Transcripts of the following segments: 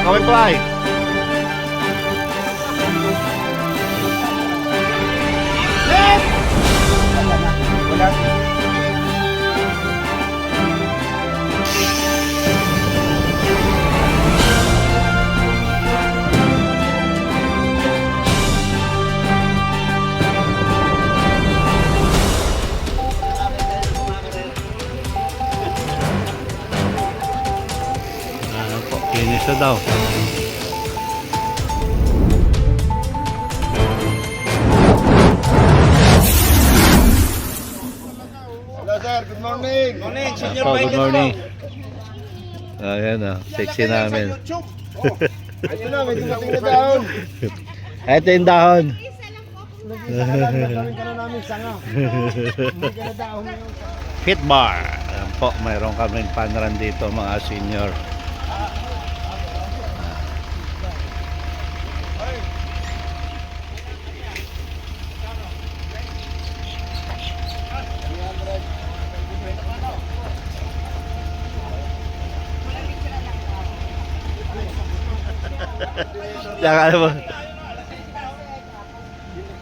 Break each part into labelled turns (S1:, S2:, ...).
S1: Kaway-kaway.
S2: Wala.
S1: Ano po, finish na daw.
S2: Hello sir, good morning.
S3: Morning, Senior
S1: Good
S3: Michael
S1: morning. Ayan o, sexy namin.
S2: Ito na, may dumating na daon.
S1: Ito yung dahon.
S2: Nagkakaroon ka na namin sanga. Hindi ka na daon ngayon.
S1: Fit bar. Ayan po, mayroon kaming panran dito mga senior. Saka ano ba?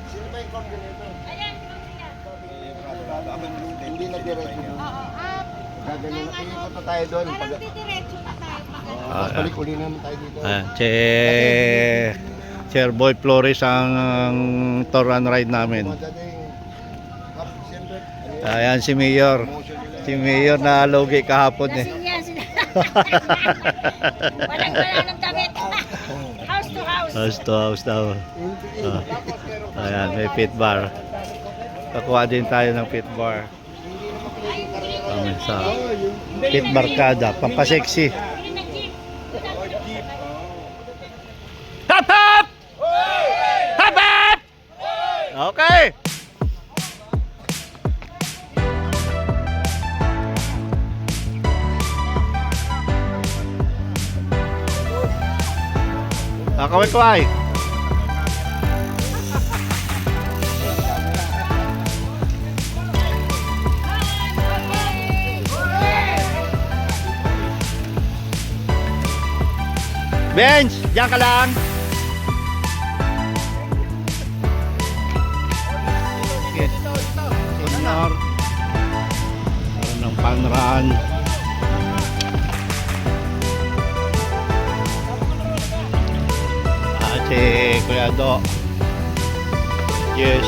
S2: Sino ba yung coordinator? Hindi na diretso. Gagaling na ikot na tayo doon.
S4: Parang didiretso na tayo.
S2: Tapos balik uli naman tayo dito.
S1: Chair Boy Flores ang tour and ride namin. Ayan si Mayor. Si Mayor na logi kahapon eh.
S4: Lasing yan sila. Walang ng damit. House to house.
S1: House to house daw. Ayan, may pit bar. Kakuha din tayo ng pit bar. Amin sa pit barkada, pampaseksi. Hop hop! Hop hop! Okay! Kaway-kaway. Bench, diyan ka lang. Senior. Meron ng panran. Si Kuya Do. Yes.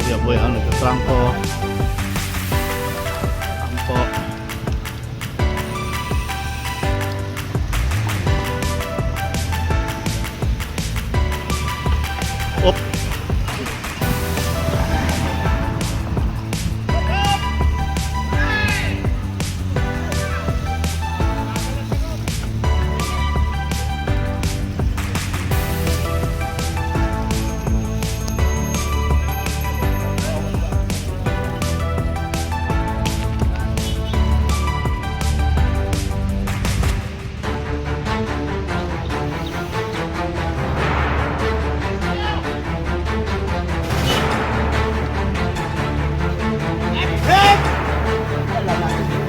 S1: Kuya Boy ang nagkatrangko. Trangko. Op.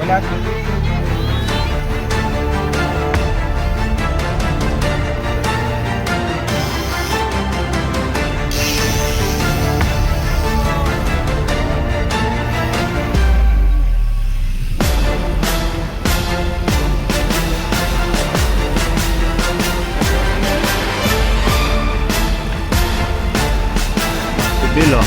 S2: Wala.
S1: Bilo.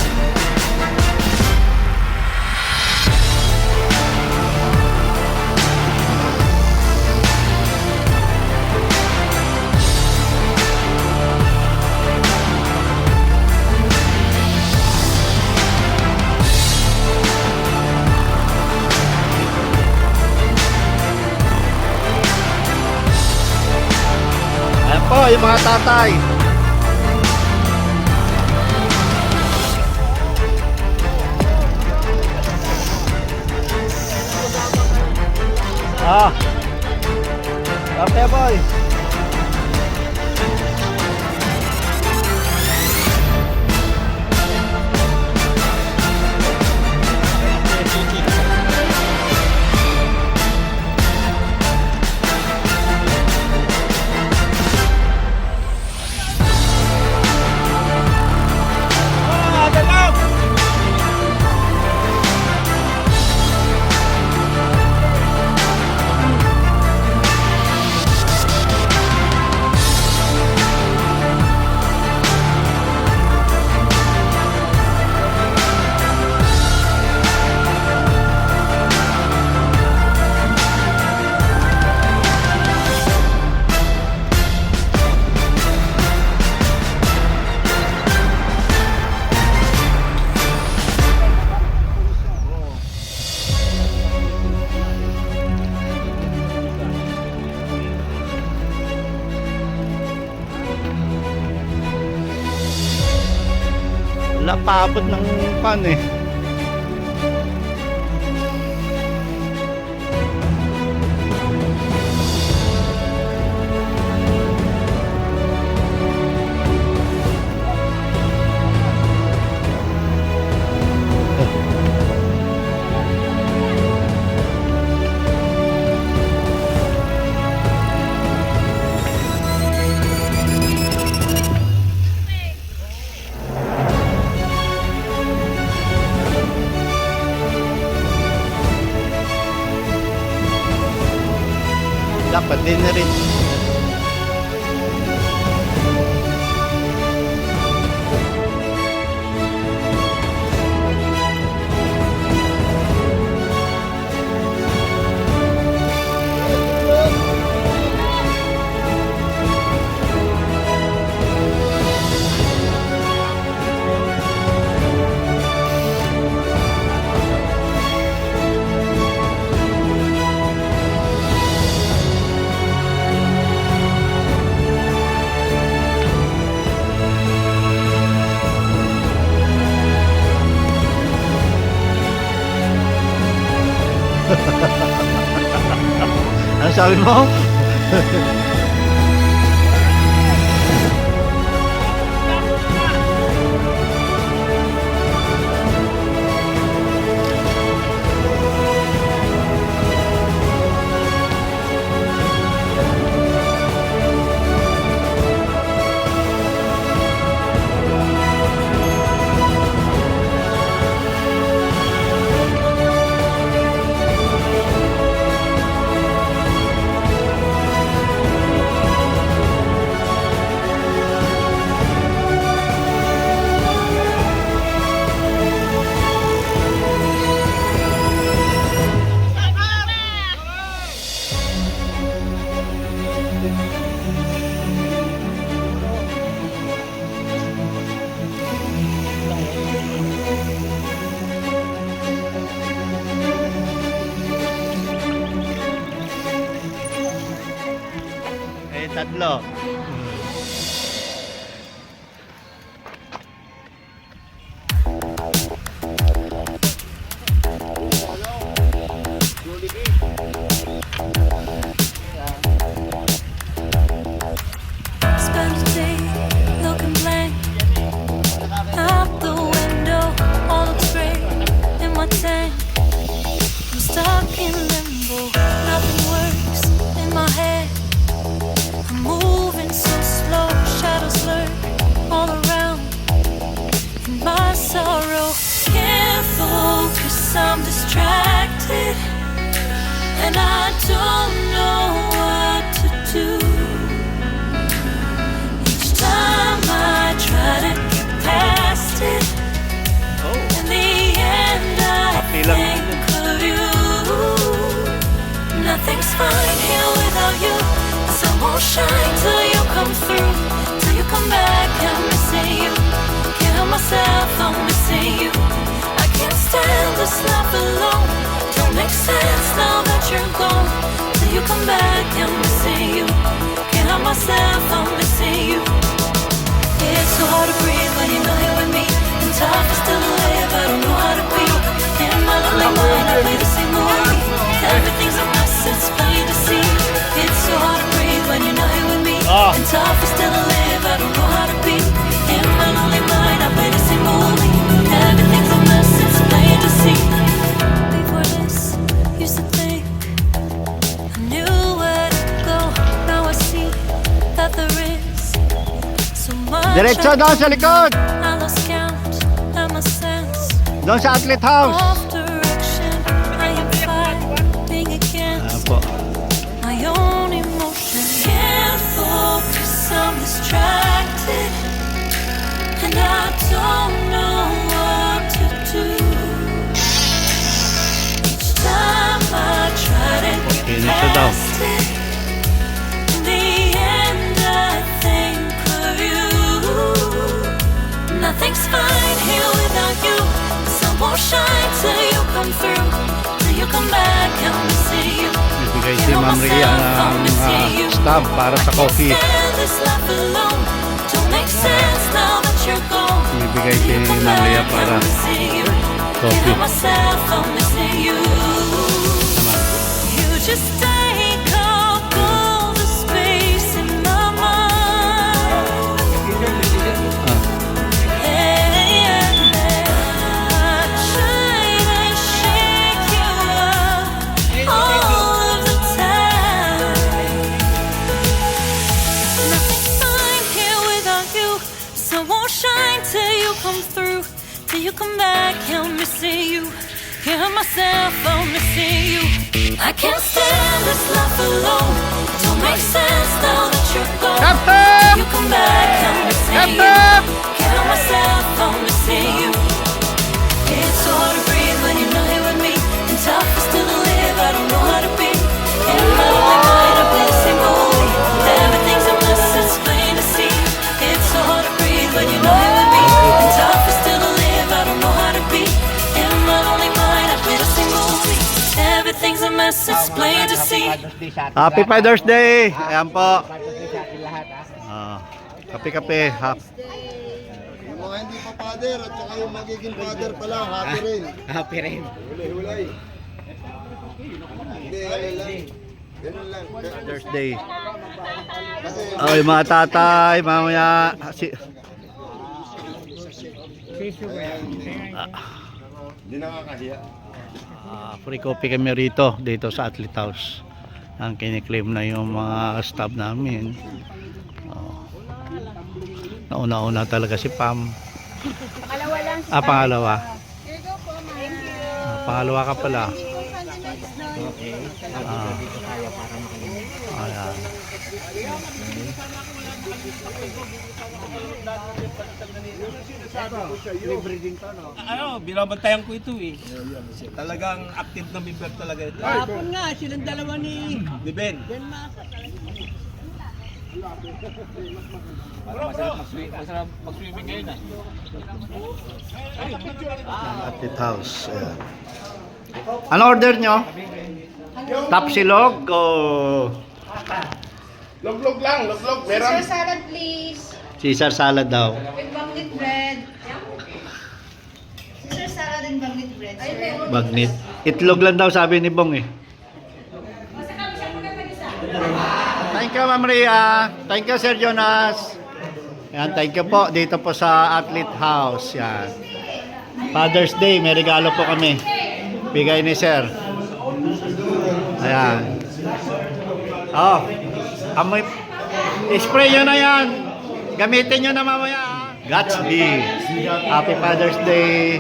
S1: Ayan po yung mga tatay. Okay boy. Wala paabot ng pan eh. Dapat din na rin. Ano sabi mo? Tatlo.
S3: Spend a day looking blank out the window, all looks gray in my tank. I'm stuck in limbo, nothing works in my head. I'm moving so slow, shadows lurk all around. In my sorrow, can't focus, I'm distracted, and I don't know what to do. Each time I try to get past it, in the end I think of you. Nothing's fine here without you. The sun won't shine till you come through, till you come back. I'm missing you. Can't help myself, I'm missing you. I can't stand this life alone. Don't make sense now that you're gone. Till you come back, I'm missing you. Can't help myself, I'm missing you. It's so hard to breathe when you're not here with me. And tough is still alive, I don't know how to be. In my lonely mind, I play the same movie. Everything's a mess, it's plain to see. It's so hard to breathe when you're not here with me. And tough is still alive, I don't know how to be. In my lonely mind, I play the same movie. Everything's a mess, it's plain to see. Before this, used to think I knew where to go. Now I see that there is so much.
S1: Diretso doon sa likod!
S3: I lost count and my sense
S1: Doon sa Outlet House!
S3: of direction. I am fighting against
S1: Apo.
S3: my own emotion. Can't focus, I'm distracted, and I don't know what to do. Each time I try to get
S1: Okay, nito daw.
S3: past it, in the end I think of you. Nothing's fine here without you. The sun won't shine till you come through, till you come back. I'm missing you.
S1: Bibigay si Ma'am Ria ng stamp para sa coffee.
S3: Stand this life alone. Don't make sense now that you're gone.
S1: nagbigay si Maria para coffee. Tama.
S3: You just take up all the space in my mind. And I try to shake you up all of the time. Nothing's fine here without you, so won't shine till you come through. Till you come back, I'm missing you. Hear myself, I'm missing you. I can't stand this life alone. Don't make sense now that you're gone.
S1: Captain!
S3: You come back, I'm missing you. Hear myself, I'm missing you. It's so hard to breathe when you're not here with me. And tough is still to live, I don't know how to be. In my lonely mind, I play the same movie. Everything's a mess, it's plain to see. It's so hard to breathe when you're not here with me. And tough is still to live, I don't know how to be. In my lonely mind, I play the same movie. Everything's a mess, it's plain to see.
S1: Happy Father's Day! Ayan po. Kape-kape.
S2: Yung mga hindi pa father at saka yung magiging father pa lang, happy rin.
S5: Happy rin.
S2: Hulay-hulay. Hindi, ganun lang. Ganun lang.
S1: Father's Day.
S2: Kasi
S1: Oh, yung mga tatay, mamaya.
S2: hindi nakakahiya.
S1: Free coffee kami rito, dito sa Athlete House. Ang kiniklaim na yung mga staff namin. Nauna-una talaga si Pam.
S4: Pangalawa lang si
S1: Pangalawa.
S4: Here you go po, ma'am. Thank you.
S1: Pangalawa ka pala.
S5: Okay.
S1: Ayan.
S6: Ano, binabantayan ko ito eh. Talagang active na member talaga ito.
S5: Hapon nga, silang dalawa ni
S6: Ben.
S5: Masarap mag-swimming ngayon ah.
S1: Athlete House. Ayan. Ano order nyo? Tapsilog o
S2: Log-log lang, log-log. Meron.
S4: Caesar salad, please.
S1: Caesar salad daw?
S4: With bagnet bread. Caesar salad and bagnet bread. Sir.
S1: Bagnit. Itlog lang daw sabi ni Bong eh. Thank you, Ma'am Ria. Thank you, Sir Jonas. Yan, thank you po. Dito po sa Athlete House. Yan. Father's Day, may regalo po kami. Bigay ni Sir. Ayan. Oh. Amoy. Spray nyo na yan. Gamitin nyo na mamaya. Gatsby. Happy Father's Day.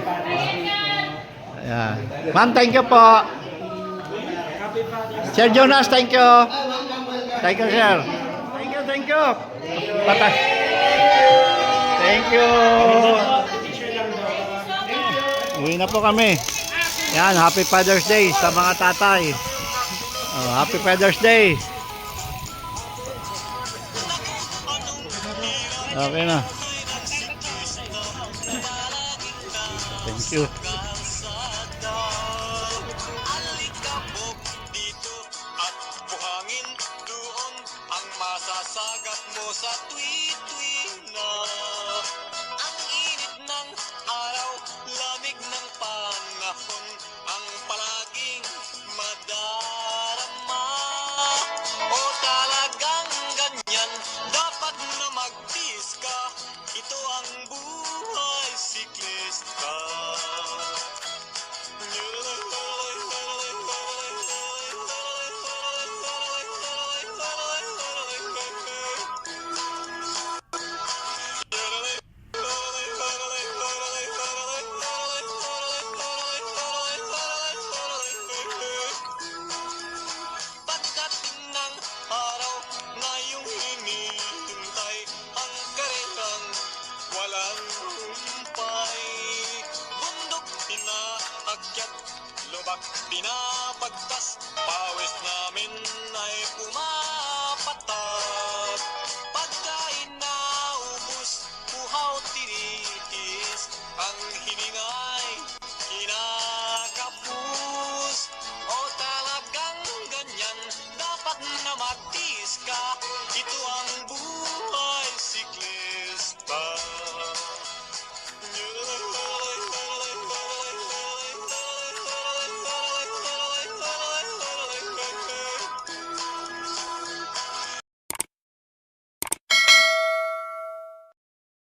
S1: Ayan. Ma'am, thank you po. Sir Jonas, thank you. Thank you, sir. Thank you, thank you. Patay. Thank you. Uwi na po kami. Yan, Happy Father's Day sa mga tatay. Oh, Happy Father's Day. Okay na. Thank you.
S7: Masasagat mo sa tuwi-tuwi na ang init ng araw, lamig ng panahon, ang palaging madarama. O talagang ganyan, dapat na magtiis ka, ito ang buhay, siklista. Pagdating ng araw na iyong hinihintay, ang karenang walang humpay. Bundok pinaakyat, lubak pinapagtas, pawis namin ay pumapatak. Pagkain na ubus, uhaw tinitiis, ang hiningay kinakapus. O talagang ganyan, dapat na magtiis ka,